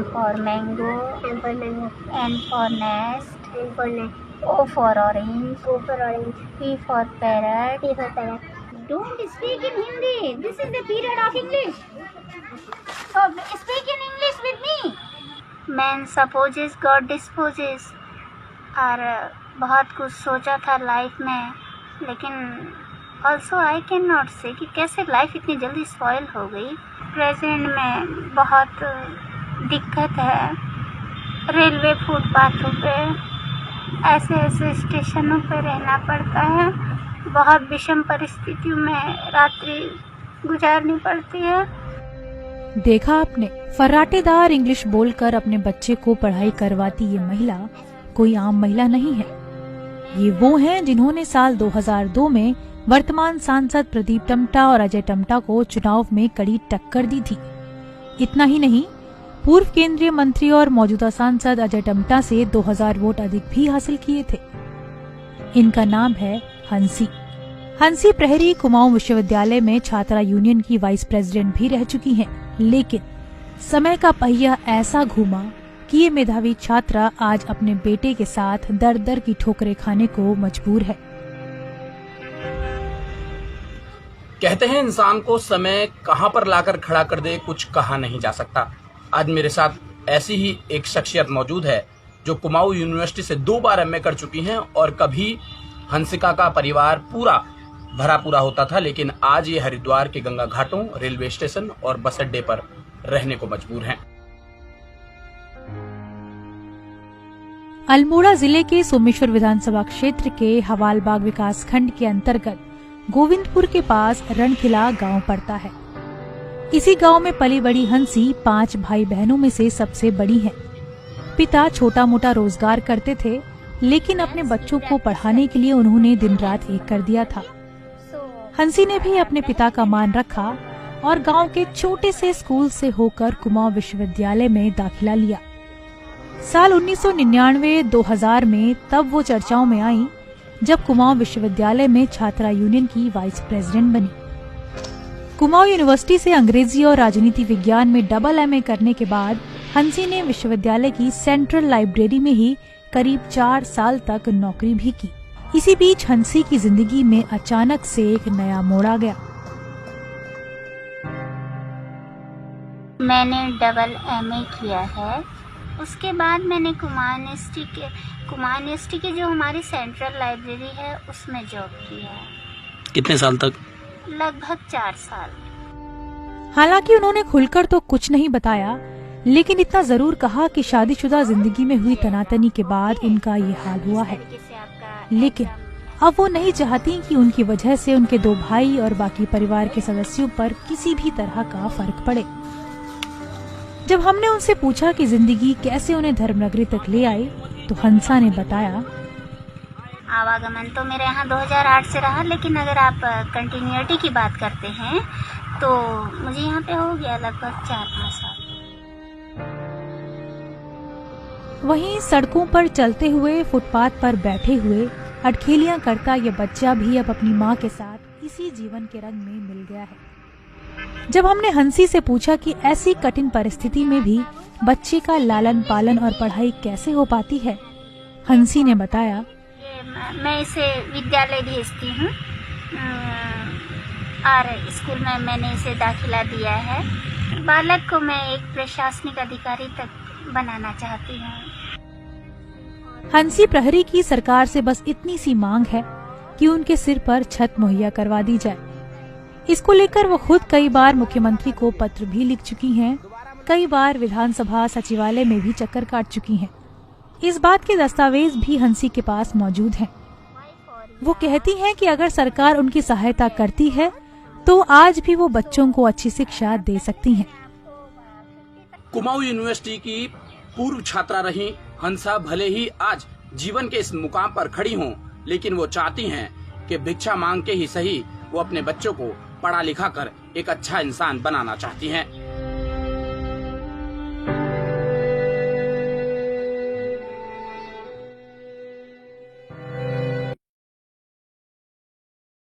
for mango. M for mango. N for nest. N for nest. O for orange. O for orange. P for parrot. P for parrot. Don't speak in Hindi. This is the period of English. So speak in English with me. Man supposes God disposes. और बहुत कुछ सोचा था life में, लेकिन also I can not से कि कैसे लाइफ इतनी जल्दी स्पॉइल हो गई। प्रेजेंट में बहुत दिक्कत है, रेलवे फुटपाथों पे ऐसे ऐसे स्टेशनों पे रहना पड़ता है, बहुत विषम परिस्थितियों में रात्रि गुजारनी पड़ती है। देखा आपने, फर्राटेदार इंग्लिश बोलकर अपने बच्चे को पढ़ाई करवाती ये महिला कोई आम महिला नहीं है। ये वो हैं जिन्होंने साल 2002 में वर्तमान सांसद प्रदीप टम्टा और अजय टम्टा को चुनाव में कड़ी टक्कर दी थी। इतना ही नहीं, पूर्व केंद्रीय मंत्री और मौजूदा सांसद अजय टम्टा से 2000 वोट अधिक भी हासिल किए थे। इनका नाम है हंसी। हंसी प्रहरी कुमाऊं विश्वविद्यालय में छात्रा यूनियन की वाइस प्रेसिडेंट भी रह चुकी हैं, लेकिन समय का पहिया ऐसा घूमा कि ये मेधावी छात्रा आज अपने बेटे के साथ दर दर की ठोकरें खाने को मजबूर है। कहते हैं इंसान को समय कहां पर लाकर खड़ा कर दे कुछ कहा नहीं जा सकता। आज मेरे साथ ऐसी ही एक शख्सियत मौजूद है जो कुमाऊं यूनिवर्सिटी से 2 बार एमए कर चुकी हैं और कभी हंसिका का परिवार पूरा भरा पूरा होता था, लेकिन आज ये हरिद्वार के गंगा घाटों, रेलवे स्टेशन और बस अड्डे पर रहने को मजबूर हैं। अल्मोड़ा जिले के सोमेश्वर विधानसभा क्षेत्र के हवालबाग विकास खंड के अंतर्गत गोविंदपुर के पास रणखिला गांव पड़ता है। इसी गांव में पली बड़ी हंसी 5 भाई बहनों में से सबसे बड़ी है। पिता छोटा मोटा रोजगार करते थे, लेकिन अपने बच्चों को पढ़ाने के लिए उन्होंने दिन रात एक कर दिया था। हंसी ने भी अपने पिता का मान रखा और गांव के छोटे से स्कूल से होकर कुमाऊं विश्वविद्यालय में दाखिला लिया। साल 1999-2000 में तब वो चर्चाओं में आई जब कुमाऊं विश्वविद्यालय में छात्रा यूनियन की वाइस प्रेसिडेंट बनी। कुमाऊं यूनिवर्सिटी से अंग्रेजी और राजनीति विज्ञान में डबल एमए करने के बाद हंसी ने विश्वविद्यालय की सेंट्रल लाइब्रेरी में ही करीब 4 साल तक नौकरी भी की। इसी बीच हंसी की जिंदगी में अचानक से एक नया मोड़ आ गया। मैंने डबल एमए किया है, उसके बाद मैंने कुमाऊं यूनिवर्सिटी के जो हमारी सेंट्रल लाइब्रेरी है उसमें जॉब किया है। कितने साल तक? लगभग 4 साल। हालांकि उन्होंने खुलकर तो कुछ नहीं बताया, लेकिन इतना जरूर कहा कि शादीशुदा जिंदगी में हुई तनातनी के बाद इनका ये हाल हुआ है। लेकिन अब वो नहीं चाहती कि उनकी वजह से उनके 2 भाई और बाकी परिवार के सदस्यों पर किसी भी तरह का फर्क पड़े। जब हमने उनसे पूछा कि जिंदगी कैसे उन्हें धर्मनगरी तक ले आई, तो हंसा ने बताया, आवागमन तो मेरे यहाँ 2008 से रहा, लेकिन अगर आप कंटिन्यूटी की बात करते हैं तो मुझे यहाँ पे हो गया लगभग 4-5 साल। वहीं सड़कों पर चलते हुए, फुटपाथ पर बैठे हुए अटखेलियां करता ये बच्चा भी अब अपनी माँ के साथ इसी जीवन के रंग में मिल गया है। जब हमने हंसी से पूछा कि ऐसी कठिन परिस्थिति में भी बच्चे का लालन पालन और पढ़ाई कैसे हो पाती है, हंसी ने बताया, मैं इसे विद्यालय भेजती हूँ और स्कूल में मैंने इसे दाखिला दिया है। बालक को मैं एक प्रशासनिक अधिकारी तक बनाना चाहती हूँ। हंसी प्रहरी की सरकार से बस इतनी सी मांग है कि उनके सिर पर छत मुहैया करवा दी जाए। इसको लेकर वो खुद कई बार मुख्यमंत्री को पत्र भी लिख चुकी हैं, कई बार विधानसभा सचिवालय में भी चक्कर काट चुकी हैं। इस बात के दस्तावेज भी हंसी के पास मौजूद हैं। वो कहती हैं कि अगर सरकार उनकी सहायता करती है तो आज भी वो बच्चों को अच्छी शिक्षा दे सकती हैं। कुमाऊं यूनिवर्सिटी की पूर्व छात्रा रही हंसा भले ही आज जीवन के इस मुकाम पर खड़ी हों, लेकिन वो चाहती हैं कि भिक्षा मांग के ही सही वो अपने बच्चों को पढ़ा लिखा कर एक अच्छा इंसान बनाना चाहती हैं।